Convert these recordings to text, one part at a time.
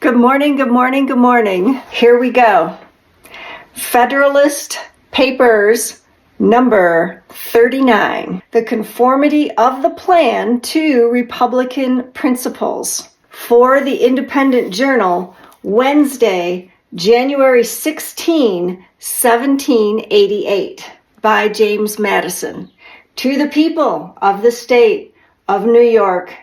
Good morning, good morning, good morning. Here we go. Federalist Papers number 39. The conformity of the plan to Republican principles. For the Independent Journal, Wednesday, January 16, 1788, by James Madison. To the people of the state of New York,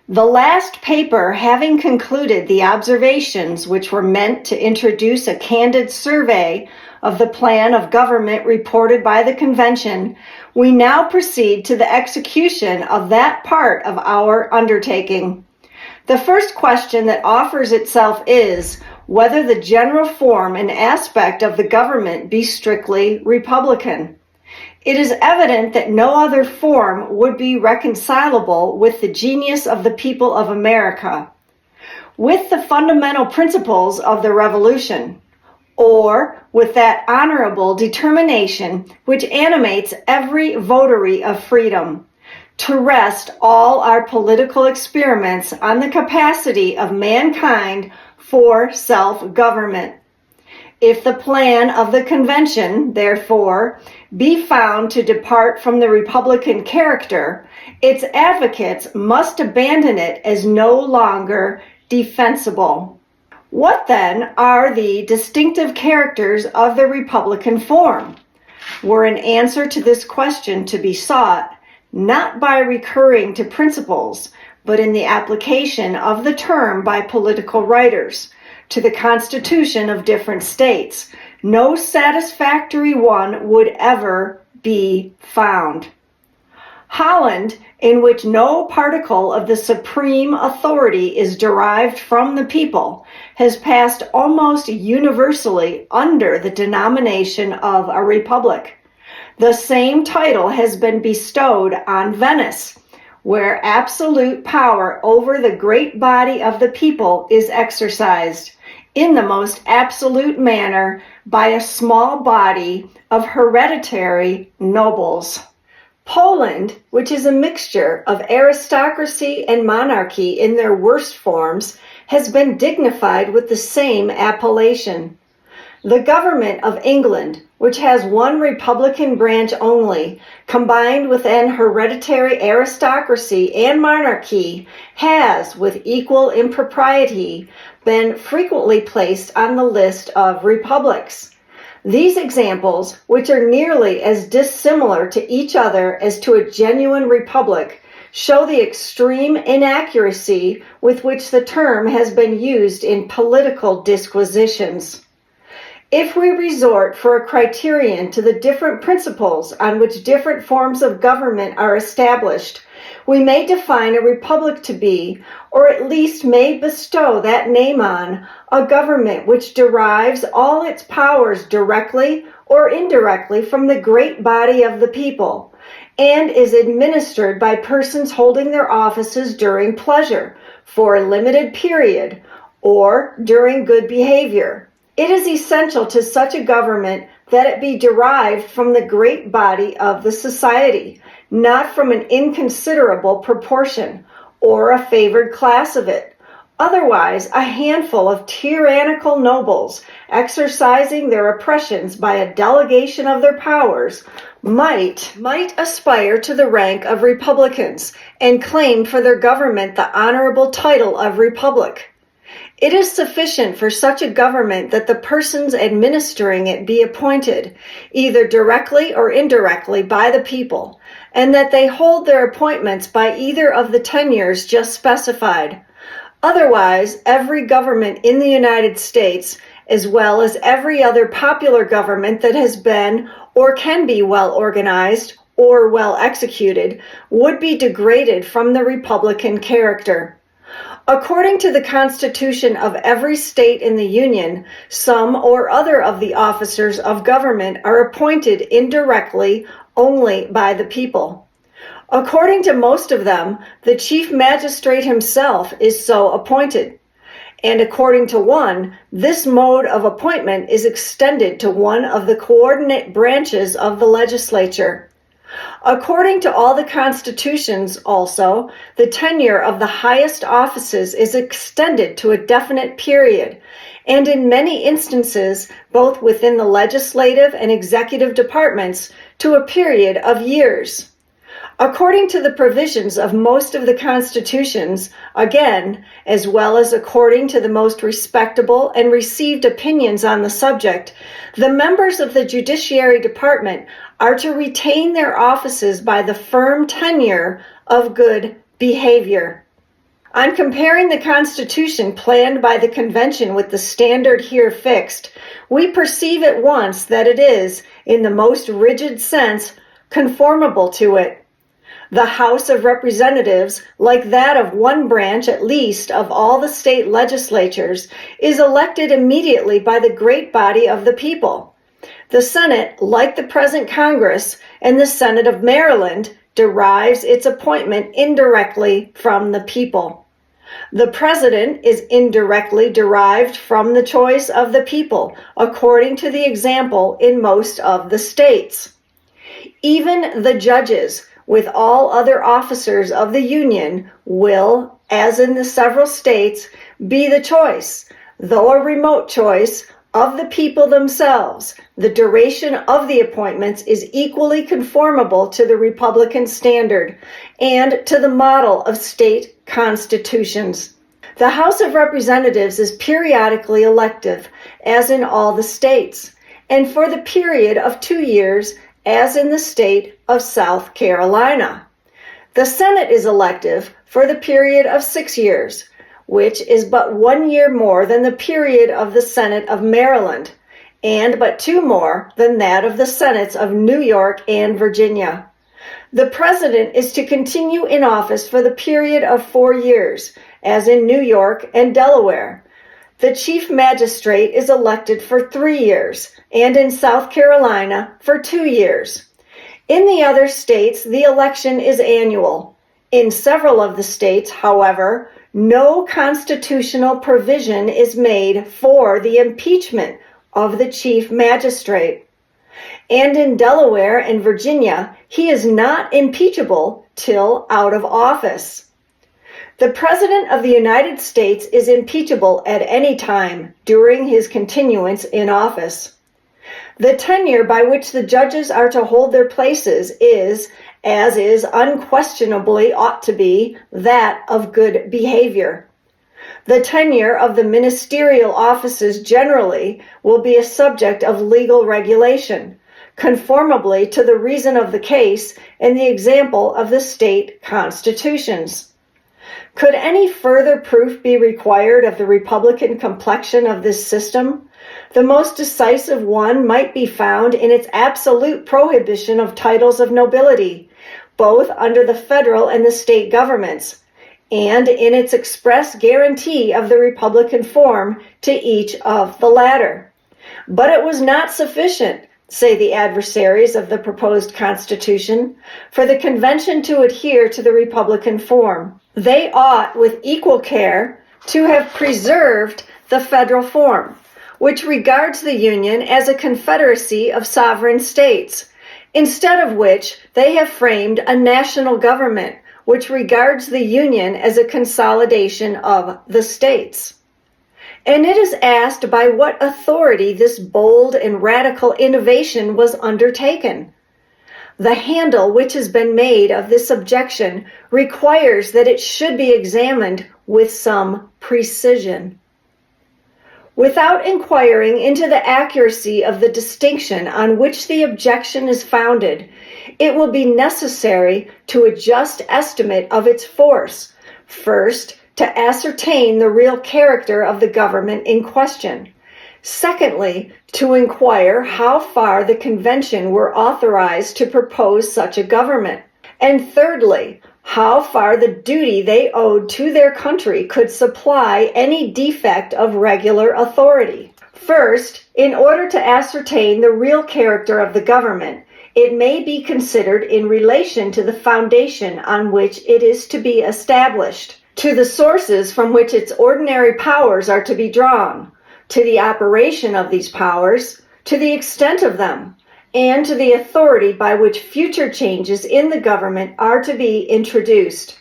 the last paper having concluded the observations which were meant to introduce a candid survey of the plan of government reported by the convention, we now proceed to the execution of that part of our undertaking. The first question that offers itself is whether the general form and aspect of the government be strictly Republican. It is evident that no other form would be reconcilable with the genius of the people of America, with the fundamental principles of the Revolution, or with that honorable determination which animates every votary of freedom, to rest all our political experiments on the capacity of mankind for self-government. If the plan of the convention, therefore, be found to depart from the Republican character, its advocates must abandon it as no longer defensible. What then are the distinctive characters of the Republican form? Were an answer to this question to be sought, not by recurring to principles, but in the application of the term by political writers, to the Constitution of different states, no satisfactory one would ever be found. Holland, in which no particle of the supreme authority is derived from the people, has passed almost universally under the denomination of a republic. The same title has been bestowed on Venice, where absolute power over the great body of the people is exercised in the most absolute manner by a small body of hereditary nobles. Poland, which is a mixture of aristocracy and monarchy in their worst forms, has been dignified with the same appellation. The government of England, which has one republican branch only, combined with an hereditary aristocracy and monarchy, has, with equal impropriety, been frequently placed on the list of republics. These examples, which are nearly as dissimilar to each other as to a genuine republic, show the extreme inaccuracy with which the term has been used in political disquisitions. If we resort for a criterion to the different principles on which different forms of government are established, we may define a republic to be, or at least may bestow that name on, a government which derives all its powers directly or indirectly from the great body of the people, and is administered by persons holding their offices during pleasure, for a limited period, or during good behavior. It is essential to such a government that it be derived from the great body of the society, not from an inconsiderable proportion, or a favored class of it. Otherwise, a handful of tyrannical nobles, exercising their oppressions by a delegation of their powers, might aspire to the rank of republicans, and claim for their government the honorable title of republic. It is sufficient for such a government that the persons administering it be appointed, either directly or indirectly, by the people, and that they hold their appointments by either of the tenures just specified. Otherwise, every government in the United States, as well as every other popular government that has been or can be well organized or well executed, would be degraded from the Republican character. According to the Constitution of every state in the Union, some or other of the officers of government are appointed indirectly only by the people. According to most of them, the chief magistrate himself is so appointed. And according to one, this mode of appointment is extended to one of the coordinate branches of the legislature. According to all the constitutions, also, the tenure of the highest offices is extended to a definite period, and in many instances, both within the legislative and executive departments, to a period of years. According to the provisions of most of the constitutions, again, as well as according to the most respectable and received opinions on the subject, the members of the Judiciary Department are to retain their offices by the firm tenure of good behavior. On comparing the Constitution planned by the Convention with the standard here fixed, we perceive at once that it is, in the most rigid sense, conformable to it. The House of Representatives, like that of one branch at least of all the state legislatures, is elected immediately by the great body of the people. The Senate, like the present Congress and the Senate of Maryland, derives its appointment indirectly from the people. The President is indirectly derived from the choice of the people, according to the example in most of the states. Even the judges, with all other officers of the Union, will, as in the several states, be the choice, though a remote choice, of the people themselves. The duration of the appointments is equally conformable to the Republican standard and to the model of state constitutions. The House of Representatives is periodically elective, as in all the states, and for the period of 2 years, as in the state of South Carolina. The Senate is elective for the period of 6 years, which is but 1 year more than the period of the Senate of Maryland, and but 2 more than that of the Senates of New York and Virginia. The President is to continue in office for the period of 4 years, as in New York and Delaware. The Chief Magistrate is elected for 3 years, and in South Carolina for 2 years. In the other states, the election is annual. In several of the states, however, no constitutional provision is made for the impeachment of the Chief Magistrate. And in Delaware and Virginia, he is not impeachable till out of office. The President of the United States is impeachable at any time during his continuance in office. The tenure by which the judges are to hold their places is, as is unquestionably ought to be, that of good behavior. The tenure of the ministerial offices generally will be a subject of legal regulation, conformably to the reason of the case and the example of the state constitutions. Could any further proof be required of the Republican complexion of this system? The most decisive one might be found in its absolute prohibition of titles of nobility, both under the federal and the state governments, and in its express guarantee of the Republican form to each of the latter. But it was not sufficient, say the adversaries of the proposed Constitution, for the Convention to adhere to the Republican form. They ought, with equal care, to have preserved the federal form, which regards the Union as a confederacy of sovereign states, instead of which they have framed a national government, which regards the Union as a consolidation of the states. And it is asked by what authority this bold and radical innovation was undertaken. The handle which has been made of this objection requires that it should be examined with some precision. Without inquiring into the accuracy of the distinction on which the objection is founded, it will be necessary to a just estimate of its force, first, to ascertain the real character of the government in question. Secondly, to inquire how far the convention were authorized to propose such a government. And thirdly, how far the duty they owed to their country could supply any defect of regular authority. First, in order to ascertain the real character of the government, it may be considered in relation to the foundation on which it is to be established, to the sources from which its ordinary powers are to be drawn, to the operation of these powers, to the extent of them, and to the authority by which future changes in the government are to be introduced.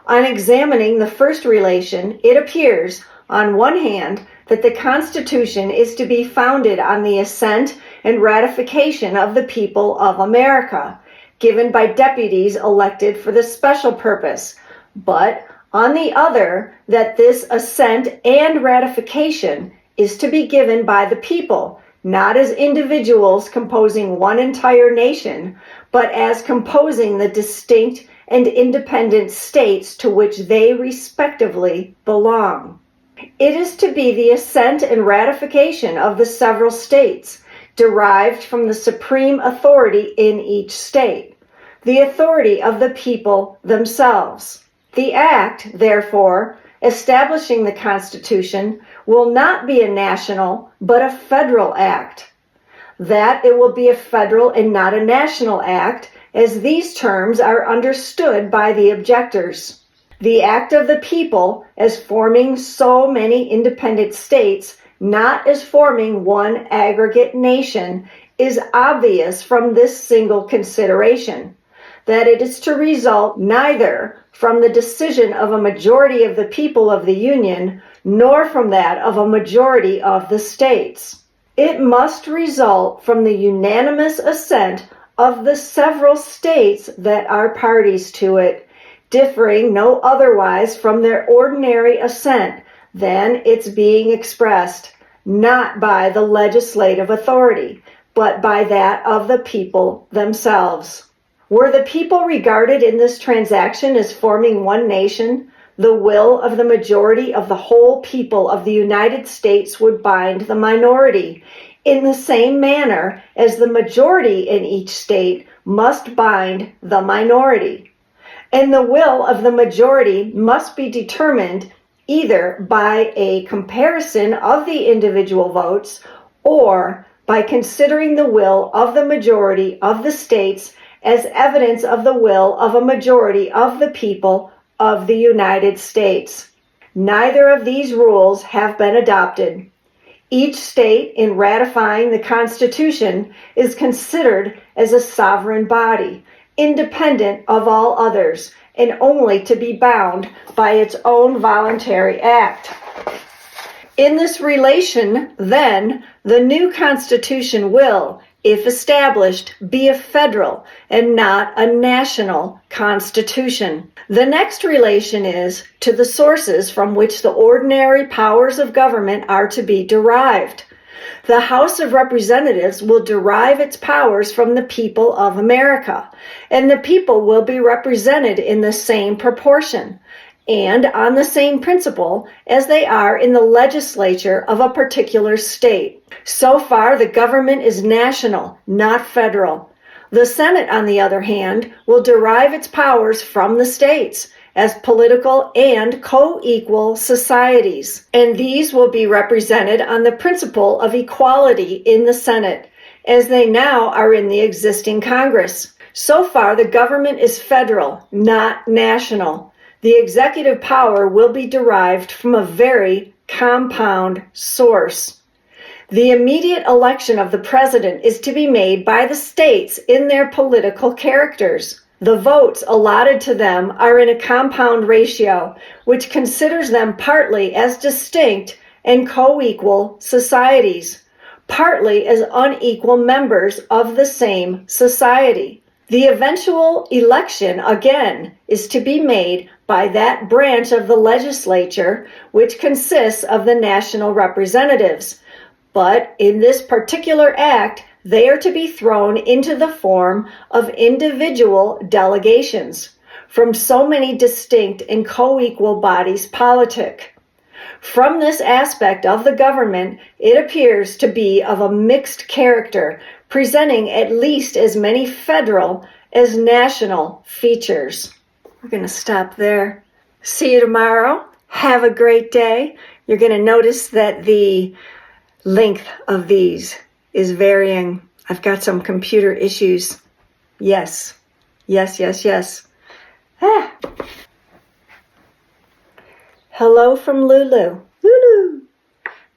On examining the first relation, it appears, on one hand, that the Constitution is to be founded on the assent and ratification of the people of America, given by deputies elected for the special purpose, but on the other, that this assent and ratification is to be given by the people, not as individuals composing one entire nation, but as composing the distinct and independent states to which they respectively belong. It is to be the assent and ratification of the several states, derived from the supreme authority in each state, the authority of the people themselves. The act, therefore, establishing the Constitution will not be a national, but a federal act. That it will be a federal and not a national act, as these terms are understood by the objectors. The act of the people as forming so many independent states, not as forming one aggregate nation, is obvious from this single consideration, that it is to result neither from the decision of a majority of the people of the Union, nor from that of a majority of the states. It must result from the unanimous assent of the several states that are parties to it, differing no otherwise from their ordinary assent than its being expressed, not by the legislative authority, but by that of the people themselves. Were the people regarded in this transaction as forming one nation, the will of the majority of the whole people of the United States would bind the minority, in the same manner as the majority in each state must bind the minority. And the will of the majority must be determined either by a comparison of the individual votes or by considering the will of the majority of the states as evidence of the will of a majority of the people of the United States. Neither of these rules have been adopted. Each state, in ratifying the Constitution, is considered as a sovereign body, independent of all others, and only to be bound by its own voluntary act. In this relation, then, the new Constitution will, if established, be a federal and not a national constitution. The next relation is to the sources from which the ordinary powers of government are to be derived. The House of Representatives will derive its powers from the people of America, and the people will be represented in the same proportion and on the same principle as they are in the legislature of a particular state. So far, the government is national, not federal. The Senate, on the other hand, will derive its powers from the states as political and co-equal societies, and these will be represented on the principle of equality in the Senate, as they now are in the existing Congress. So far, the government is federal, not national. The executive power will be derived from a very compound source. The immediate election of the president is to be made by the states in their political characters. The votes allotted to them are in a compound ratio, which considers them partly as distinct and co-equal societies, partly as unequal members of the same society. The eventual election, again, is to be made by that branch of the legislature which consists of the national representatives. But in this particular act, they are to be thrown into the form of individual delegations from so many distinct and co-equal bodies politic. From this aspect of the government, it appears to be of a mixed character, presenting at least as many federal as national features. We're going to stop there. See you tomorrow. Have a great day. You're going to notice that the length of these is varying. I've got some computer issues. Yes. Hello from Lulu. Lulu.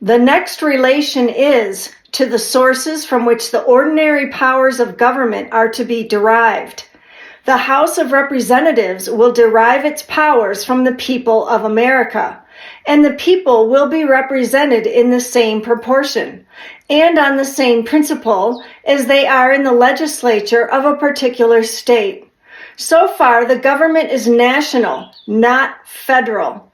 The next relation is to the sources from which the ordinary powers of government are to be derived. The House of Representatives will derive its powers from the people of America, and the people will be represented in the same proportion and on the same principle as they are in the legislature of a particular state. So far, the government is national, not federal.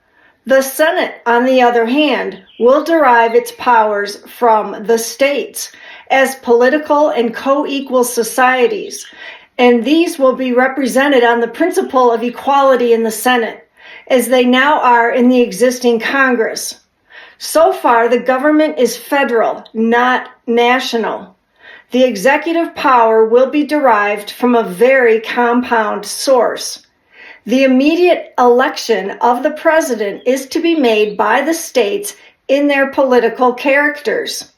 The Senate, on the other hand, will derive its powers from the states as political and co-equal societies, and these will be represented on the principle of equality in the Senate, as they now are in the existing Congress. So far, the government is federal, not national. The executive power will be derived from a very compound source. The immediate election of the president is to be made by the states in their political characters.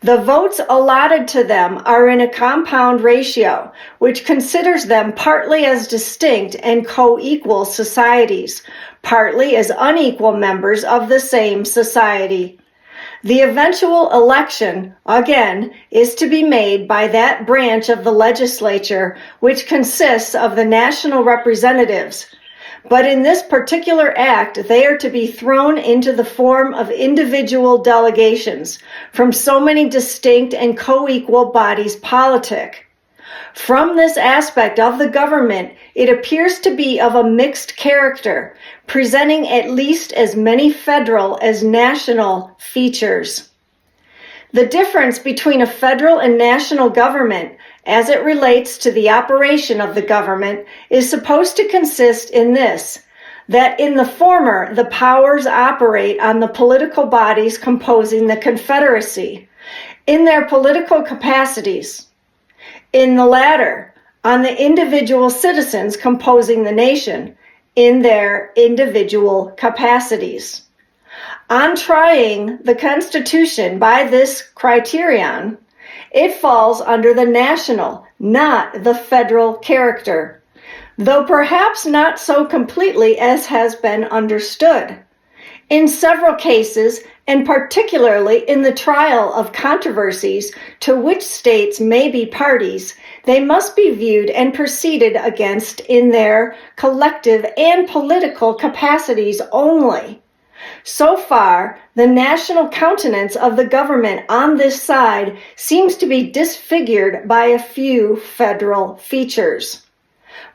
The votes allotted to them are in a compound ratio, which considers them partly as distinct and co-equal societies, partly as unequal members of the same society. The eventual election, again, is to be made by that branch of the legislature which consists of the national representatives. But in this particular act, they are to be thrown into the form of individual delegations from so many distinct and co-equal bodies politic. From this aspect of the government, it appears to be of a mixed character, presenting at least as many federal as national features. The difference between a federal and national government, as it relates to the operation of the government, is supposed to consist in this, that in the former, the powers operate on the political bodies composing the Confederacy, in their political capacities. In the latter, on the individual citizens composing the nation, in their individual capacities. On trying the Constitution by this criterion, it falls under the national, not the federal character, though perhaps not so completely as has been understood. In several cases, and particularly in the trial of controversies to which states may be parties, they must be viewed and proceeded against in their collective and political capacities only. So far, the national countenance of the government on this side seems to be disfigured by a few federal features.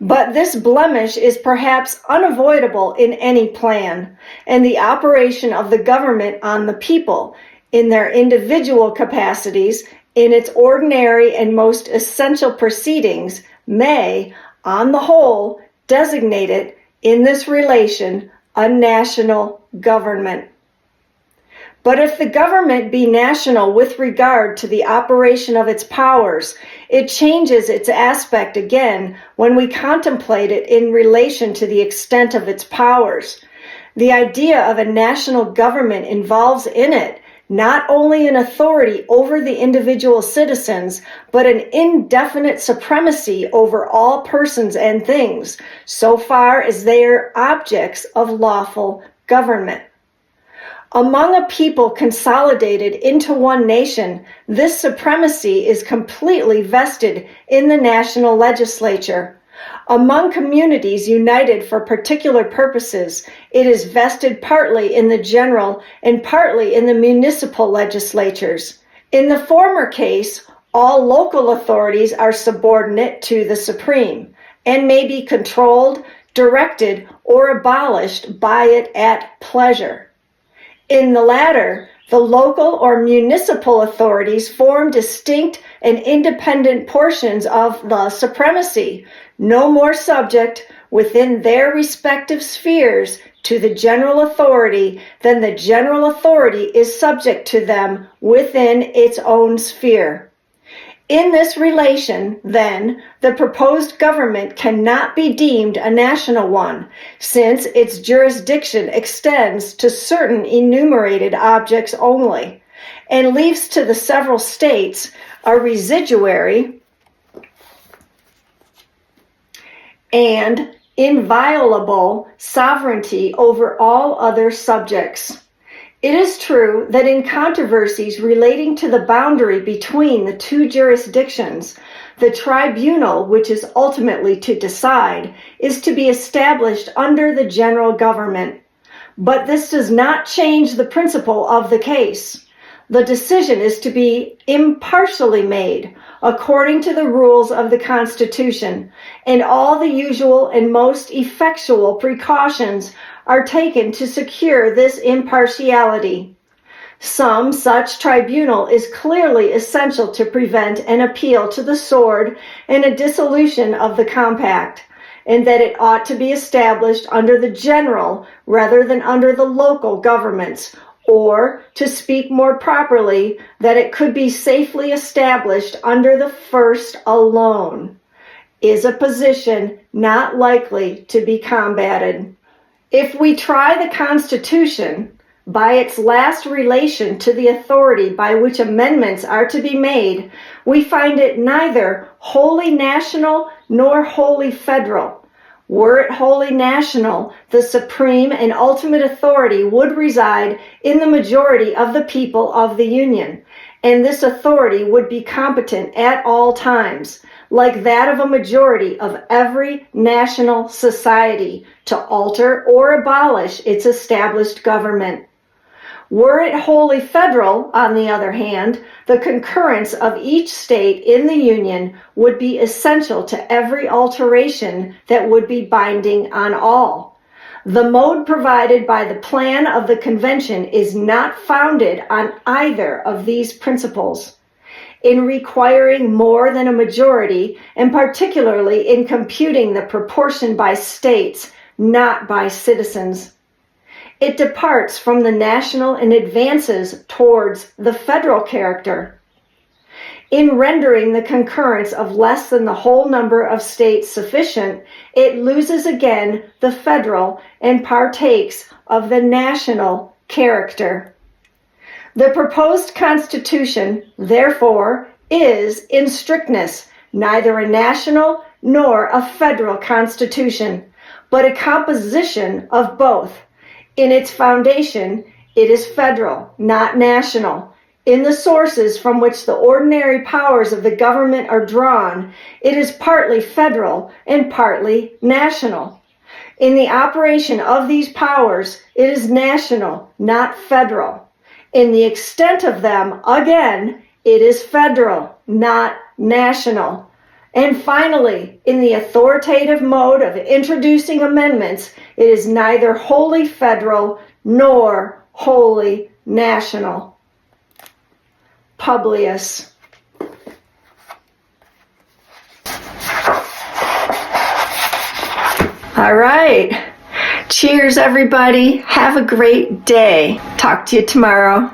But this blemish is perhaps unavoidable in any plan, and the operation of the government on the people, in their individual capacities, in its ordinary and most essential proceedings, may, on the whole, designate it, in this relation, a national government. But if the government be national with regard to the operation of its powers, it changes its aspect again when we contemplate it in relation to the extent of its powers. The idea of a national government involves in it not only an authority over the individual citizens, but an indefinite supremacy over all persons and things, so far as they are objects of lawful government. Among a people consolidated into one nation, this supremacy is completely vested in the national legislature. Among communities united for particular purposes, it is vested partly in the general and partly in the municipal legislatures. In the former case, all local authorities are subordinate to the supreme and may be controlled, directed, or abolished by it at pleasure. In the latter, the local or municipal authorities form distinct and independent portions of the supremacy, no more subject within their respective spheres to the general authority than the general authority is subject to them within its own sphere. In this relation, then, the proposed government cannot be deemed a national one, since its jurisdiction extends to certain enumerated objects only, and leaves to the several states a residuary and inviolable sovereignty over all other subjects. It is true that in controversies relating to the boundary between the two jurisdictions, the tribunal, which is ultimately to decide, is to be established under the general government. But this does not change the principle of the case. The decision is to be impartially made, according to the rules of the Constitution, and all the usual and most effectual precautions are taken to secure this impartiality. Some such tribunal is clearly essential to prevent an appeal to the sword and a dissolution of the compact, and that it ought to be established under the general rather than under the local governments, or, to speak more properly, that it could be safely established under the first alone, is a position not likely to be combated. If we try the Constitution by its last relation to the authority by which amendments are to be made, we find it neither wholly national nor wholly federal. Were it wholly national, the supreme and ultimate authority would reside in the majority of the people of the Union, and this authority would be competent at all times, like that of a majority of every national society, to alter or abolish its established government. Were it wholly federal, on the other hand, the concurrence of each state in the Union would be essential to every alteration that would be binding on all. The mode provided by the plan of the convention is not founded on either of these principles. In requiring more than a majority, and particularly in computing the proportion by states, not by citizens. It departs from the national and advances towards the federal character. In rendering the concurrence of less than the whole number of states sufficient, it loses again the federal and partakes of the national character. The proposed Constitution, therefore, is, in strictness, neither a national nor a federal Constitution, but a composition of both. In its foundation, it is federal, not national. In the sources from which the ordinary powers of the government are drawn, it is partly federal and partly national. In the operation of these powers, it is national, not federal. In the extent of them, again, it is federal, not national. And finally, in the authoritative mode of introducing amendments, it is neither wholly federal nor wholly national. Publius. All right. Cheers, everybody. Have a great day. Talk to you tomorrow.